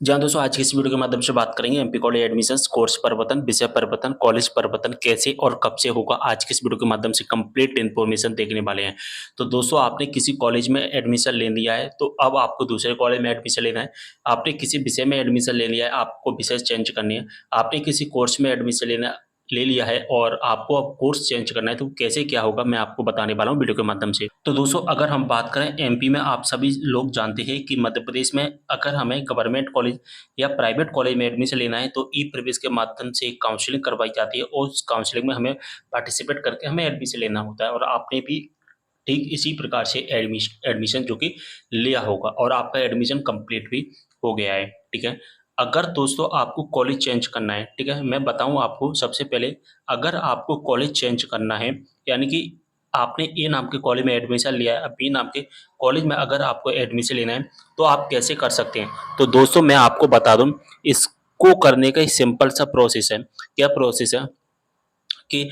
जी हाँ, दोस्तों आज की इस वीडियो के माध्यम से बात करेंगे एमपी कॉलेज एडमिशन्स, कोर्स परिवर्तन, विषय परिवर्तन, कॉलेज परिवर्तन कैसे और कब से होगा। आज की इस वीडियो के माध्यम से कंप्लीट इन्फॉर्मेशन देखने वाले हैं। तो दोस्तों आपने किसी कॉलेज में एडमिशन ले लिया है, तो अब आपको दूसरे कॉलेज में एडमिशन लेना है। आपने किसी विषय में एडमिशन ले लिया है, आपको विषय चेंज करनी है। आपने किसी कोर्स में एडमिशन ले लिया है और आपको अब कोर्स चेंज करना है, तो कैसे क्या होगा मैं आपको बताने वाला हूँ वीडियो के माध्यम से। तो दोस्तों अगर हम बात करें एमपी में, आप सभी लोग जानते हैं कि मध्य प्रदेश में अगर हमें गवर्नमेंट कॉलेज या प्राइवेट कॉलेज में एडमिशन लेना है तो ई प्रवेश के माध्यम से एक काउंसलिंग करवाई जाती है और उस काउंसलिंग में हमें पार्टिसिपेट करके हमें एडमिशन लेना होता है। और आपने भी ठीक इसी प्रकार से एडमिशन जो कि लिया होगा और आपका एडमिशन कंप्लीट भी हो गया है। ठीक है, अगर दोस्तों आपको कॉलेज चेंज करना है, ठीक है, मैं बताऊं आपको सबसे पहले, अगर आपको कॉलेज चेंज करना है, यानी कि आपने ए नाम के कॉलेज में एडमिशन लिया है, अब बी नाम के कॉलेज में अगर आपको एडमिशन लेना है तो आप कैसे कर सकते हैं। तो दोस्तों मैं आपको बता दूं, इसको करने का एक सिंपल सा प्रोसेस है। क्या प्रोसेस है कि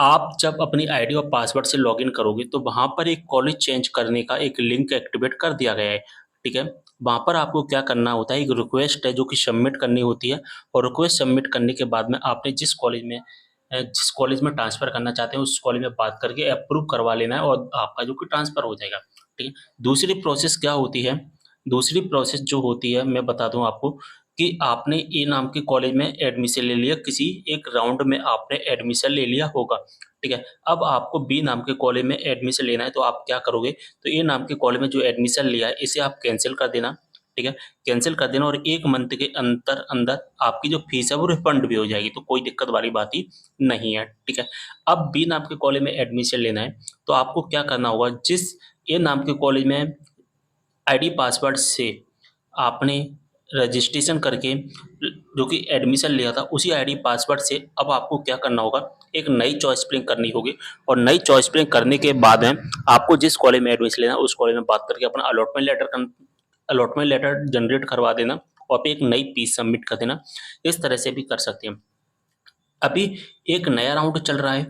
आप जब अपनी आईडी और पासवर्ड से लॉगिन करोगे तो वहाँ पर एक कॉलेज चेंज करने का एक लिंक एक्टिवेट कर दिया गया है। ठीक है, वहाँ पर आपको क्या करना होता है, एक रिक्वेस्ट है जो कि सबमिट करनी होती है और रिक्वेस्ट सबमिट करने के बाद में आपने जिस कॉलेज में ट्रांसफ़र करना चाहते हैं उस कॉलेज में बात करके अप्रूव करवा लेना है और आपका जो कि ट्रांसफ़र हो जाएगा। ठीक है, दूसरी प्रोसेस क्या होती है, दूसरी प्रोसेस जो होती है मैं बता दूँ आपको कि आपने ए नाम के कॉलेज में एडमिशन ले लिया, किसी एक राउंड में आपने एडमिशन ले लिया होगा, ठीक है। अब आपको बी नाम के कॉलेज में एडमिशन लेना है तो आप क्या करोगे, तो ए नाम के कॉलेज में जो एडमिशन लिया है इसे आप कैंसल कर देना, ठीक है। कैंसल कर देना और 1 मंथ के अंदर आपकी जो फीस है वो रिफंड भी हो जाएगी, तो कोई दिक्कत वाली बात ही नहीं है, ठीक है। अब बी नाम के कॉलेज में एडमिशन लेना है तो आपको क्या करना होगा, जिस ए नाम के कॉलेज में आईडी पासवर्ड से आपने रजिस्ट्रेशन करके जो कि एडमिशन लिया था उसी आईडी पासवर्ड से अब आपको क्या करना होगा, एक नई चॉइस फिलिंग करनी होगी और नई चॉइस फिलिंग करने के बाद में आपको जिस कॉलेज में एडमिशन लेना है उस कॉलेज में बात करके अपना अलॉटमेंट लेटर जनरेट करवा देना और फिर एक नई फीस सबमिट कर देना। इस तरह से भी कर सकते हैं। अभी एक नया राउंड चल रहा है,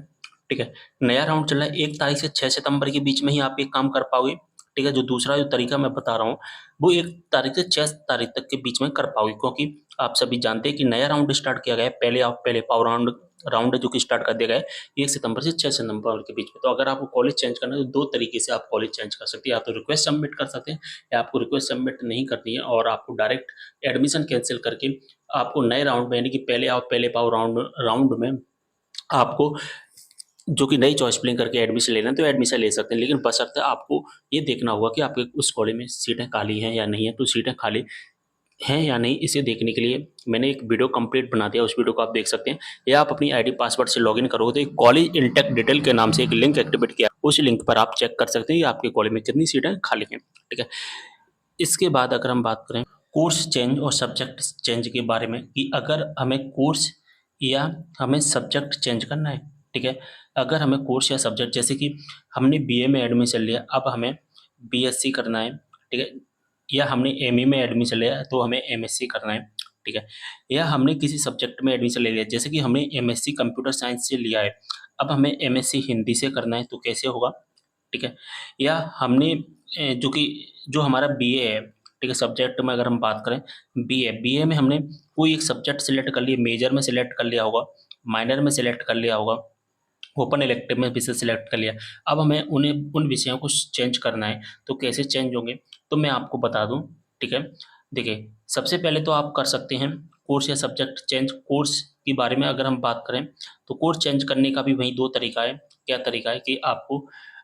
ठीक है, नया राउंड चल रहा है, 1 तारीख से 6 सितंबर के बीच में ही आप ये काम कर पाओगे, ठीक है। जो दूसरा जो तरीका मैं बता रहा हूँ वो 1 तारीख से 6 तारीख तक के बीच में कर पाओगे, क्योंकि आप सभी जानते हैं कि नया राउंड स्टार्ट किया गया है। पहले पावर राउंड राउंड है जो कि स्टार्ट कर दिया गया है 1 सितंबर से 6 सितंबर के बीच में। तो अगर आपको कॉलेज चेंज करना है तो 2 तरीके से आप कॉलेज चेंज कर सकते हैं, या तो रिक्वेस्ट सबमिट कर सकते हैं या आपको रिक्वेस्ट सबमिट नहीं करनी है और आपको डायरेक्ट एडमिशन कैंसिल करके आपको नए राउंड में, यानी कि पहले पावर राउंड राउंड में आपको जो कि नई चॉइस फिलिंग करके एडमिशन लेना है तो एडमिशन ले सकते हैं। लेकिन बशर्ते आपको ये देखना होगा कि आपके उस कॉलेज में सीटें खाली हैं या नहीं है। तो सीटें खाली हैं या नहीं इसे देखने के लिए मैंने एक वीडियो कंप्लीट बना दिया, उस वीडियो को आप देख सकते हैं, या आप अपनी आईडी पासवर्ड से लॉगिन करोगे तो एक कॉलेज इंटेक डिटेल के नाम से एक लिंक एक्टिवेट किया, उस लिंक पर आप चेक कर सकते हैं कि आपके कॉलेज में कितनी सीटें खाली हैं, ठीक है। इसके बाद अगर हम बात करें कोर्स चेंज और सब्जेक्ट चेंज के बारे में, कि अगर हमें कोर्स या हमें सब्जेक्ट चेंज करना है, ठीक है। अगर हमें कोर्स या सब्जेक्ट, जैसे कि हमने बीए में एडमिशन लिया, अब हमें बीएससी करना है, ठीक है, या हमने एमए में एडमिशन लिया तो हमें एमएससी करना है, ठीक है। या हमने किसी सब्जेक्ट में एडमिशन ले लिया, जैसे कि हमने एमएससी कंप्यूटर साइंस से लिया है, अब हमें एमएससी हिंदी से करना है तो कैसे होगा, ठीक है। या हमने जो हमारा बीए है, ठीक है, सब्जेक्ट में अगर हम बात करें, बीए में हमने कोई एक सब्जेक्ट सेलेक्ट कर लिया, मेजर में सेलेक्ट कर लिया होगा, माइनर में सेलेक्ट कर लिया होगा, ओपन इलेक्टिव में विषय सेलेक्ट कर लिया, अब हमें उन्हें उन विषयों को चेंज करना है तो कैसे चेंज होंगे, तो मैं आपको बता दूं, ठीक है। देखिए, सबसे पहले तो आप कर सकते हैं कोर्स या सब्जेक्ट चेंज। कोर्स के बारे में अगर हम बात करें तो कोर्स चेंज करने का भी वही 2 तरीका है। क्या तरीका है कि आपको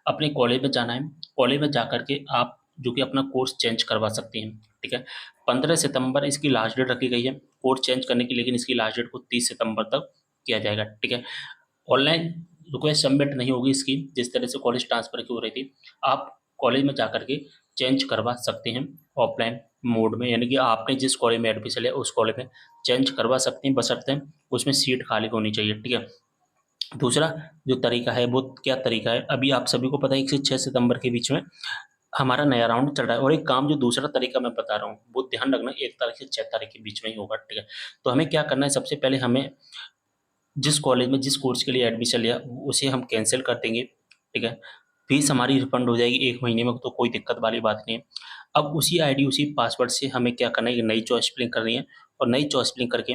अपने कॉलेज में जाना है, कॉलेज में जाकर के आप जो कि अपना कोर्स चेंज करवा सकते हैं, ठीक है। 15 सितंबर इसकी लास्ट डेट रखी गई है कोर्स चेंज करने की, लेकिन इसकी लास्ट डेट को 30 सितंबर तक किया जाएगा, ठीक है। ऑनलाइन रिक्वेस्ट सबमिट नहीं होगी इसकी, जिस तरह से कॉलेज ट्रांसफ़र की हो रही थी, आप कॉलेज में जाकर के चेंज करवा सकते हैं ऑफलाइन मोड में, यानी कि आपने जिस कॉलेज में एडमिशन लिया उस कॉलेज में चेंज करवा सकते हैं, बशर्ते उसमें सीट खाली होनी चाहिए, ठीक है। दूसरा जो तरीका है वो क्या तरीका है, अभी आप सभी को पता है 1 से 6 सितंबर के बीच में हमारा नया राउंड चल रहा है, और एक काम जो दूसरा तरीका मैं बता रहा हूँ वो ध्यान रखना 1 तारीख से 6 तारीख के बीच में ही होगा, ठीक है। तो हमें क्या करना है, सबसे पहले हमें जिस कॉलेज में जिस कोर्स के लिए एडमिशन लिया उसे हम कैंसिल कर देंगे, ठीक है। फीस हमारी रिफंड हो जाएगी 1 महीने में, तो कोई दिक्कत वाली बात नहीं है। अब उसी आईडी उसी पासवर्ड से हमें क्या करना है, एक नई चॉइस फिलिंग करनी है और नई चॉइस फिलिंग करके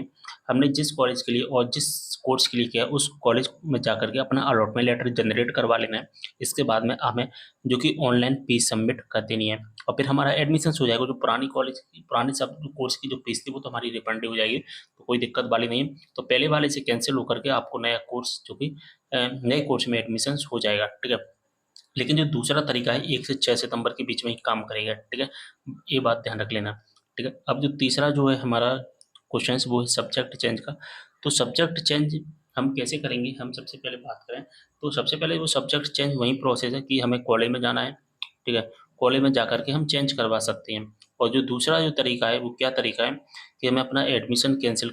हमने जिस कॉलेज के लिए और जिस कोर्स के लिए किया उस कॉलेज में जाकर के अपना अलॉटमेंट लेटर जनरेट करवा लेना है। इसके बाद में हमें जो कि ऑनलाइन फीस सबमिट कर देनी है और फिर हमारा एडमिशन हो जाएगा। जो पुरानी कॉलेज की पुरानी सब कोर्स की जो फीस थी वो तो हमारी रिफंड हो जाएगी, तो कोई दिक्कत वाली नहीं है। तो पहले वाले से कैंसिल होकर के आपको नया कोर्स जो कि नए कोर्स में एडमिशन हो जाएगा, ठीक है। लेकिन जो दूसरा तरीका है 1 से 6 सितंबर के बीच में ही काम करेगा, ठीक है, ये बात ध्यान रख लेना, ठीक है। अब जो तीसरा जो है हमारा क्वेश्चन वो है सब्जेक्ट चेंज का। तो सब्जेक्ट चेंज हम कैसे करेंगे, हम सबसे पहले बात करें तो सबसे पहले वो सब्जेक्ट चेंज वही प्रोसेस है कि हमें कॉलेज में जाना है, ठीक है, कॉलेज में जाकर के हम चेंज करवा सकते हैं। और जो दूसरा जो तरीका है वो क्या तरीका है कि हमें अपना एडमिशन कैंसिल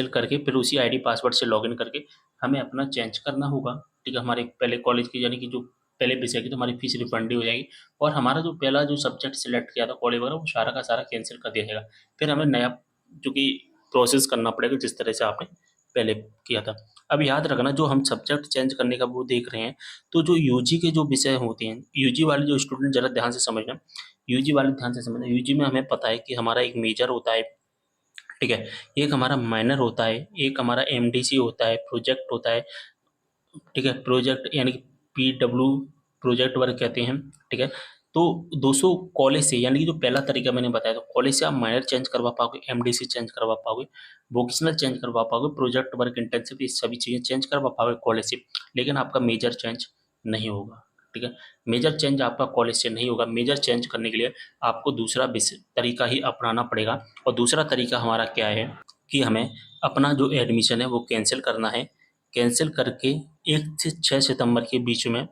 करके फिर उसी आईडी पासवर्ड से लॉगिन करके हमें अपना चेंज करना होगा, ठीक है। हमारे पहले कॉलेज की यानी कि जो पहले विषय की तो हमारी फीस रिफंड ही हो जाएगी और हमारा जो पहला जो सब्जेक्ट सिलेक्ट किया था कॉलेज वगैरह वो सारा का सारा कैंसिल कर दिया जाएगा। फिर हमें नया जो कि प्रोसेस करना पड़ेगा जिस तरह से आपने पहले किया था। अब याद रखना जो हम सब्जेक्ट चेंज करने का वो देख रहे हैं, तो जो यूजी के जो विषय होते हैं, यूजी वाले जो स्टूडेंट जरा ध्यान से समझना, यूजी में हमें पता है कि हमारा एक मेजर होता है, ठीक है, एक हमारा माइनर होता है, एक हमारा एमडीसी होता है, प्रोजेक्ट होता है, ठीक है, प्रोजेक्ट यानी कि पीडब्ल्यू प्रोजेक्ट वर्क कहते हैं, ठीक है। तो दोस्तों कॉलेज से यानी कि जो पहला तरीका मैंने बताया तो कॉलेज से आप माइनर चेंज करवा पाओगे, एमडीसी चेंज करवा पाओगे, वोकेशनल चेंज करवा पाओगे, प्रोजेक्ट वर्क इंटर्नशिप ये सभी चीज़ें चेंज करवा पाओगे कॉलेज से, लेकिन आपका मेजर चेंज नहीं होगा, ठीक है। मेजर चेंज आपका कॉलेज से नहीं होगा। मेजर चेंज करने के लिए आपको दूसरा तरीका ही अपनाना पड़ेगा और दूसरा तरीका हमारा क्या है कि हमें अपना जो एडमिशन है वो कैंसिल करना है। कैंसिल करके 1 से 6 सितंबर के बीच में,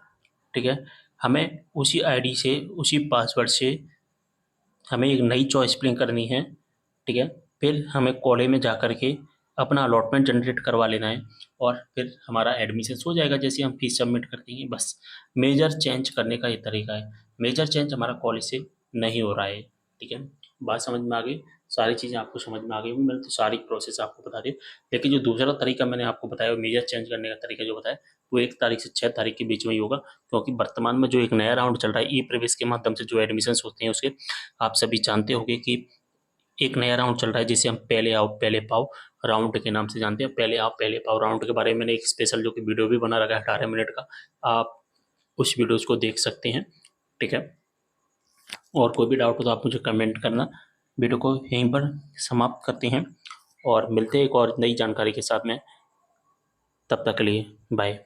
ठीक है, हमें उसी आईडी से उसी पासवर्ड से हमें एक नई चॉइस फिलिंग करनी है, ठीक है। फिर हमें कॉलेज में जा कर के अपना अलॉटमेंट जनरेट करवा लेना है और फिर हमारा एडमिशन हो जाएगा जैसे हम फीस सबमिट कर देंगे बस। मेजर चेंज करने का ये तरीका है। मेजर चेंज हमारा कॉलेज से नहीं हो रहा है, ठीक है। बात समझ में आ गई, सारी चीज़ें आपको समझ में आ गई होंगी, मैंने तो सारी प्रोसेस आपको बता दी। लेकिन जो दूसरा तरीका मैंने आपको बताया मेजर चेंज करने का तरीका जो बताया वो 1 तारीख से 6 तारीख के बीच में ही होगा, क्योंकि वर्तमान में जो एक नया राउंड चल रहा है ई प्रवेश के माध्यम से जो एडमिशन्स होते हैं उसके, आप सभी जानते होंगे कि एक नया राउंड चल रहा है जिसे हम पहले आओ पहले पाओ राउंड के नाम से जानते हैं। पहले आओ पहले पाओ राउंड के बारे में मैंने एक स्पेशल जो कि वीडियो भी बना रखा है 18 मिनट का, आप उस वीडियोज़ को देख सकते हैं, ठीक है। और कोई भी डाउट हो तो आप मुझे कमेंट करना। वीडियो को यहीं पर समाप्त करते हैं और मिलते हैं एक और नई जानकारी के साथ में, तब तक के लिए बाय।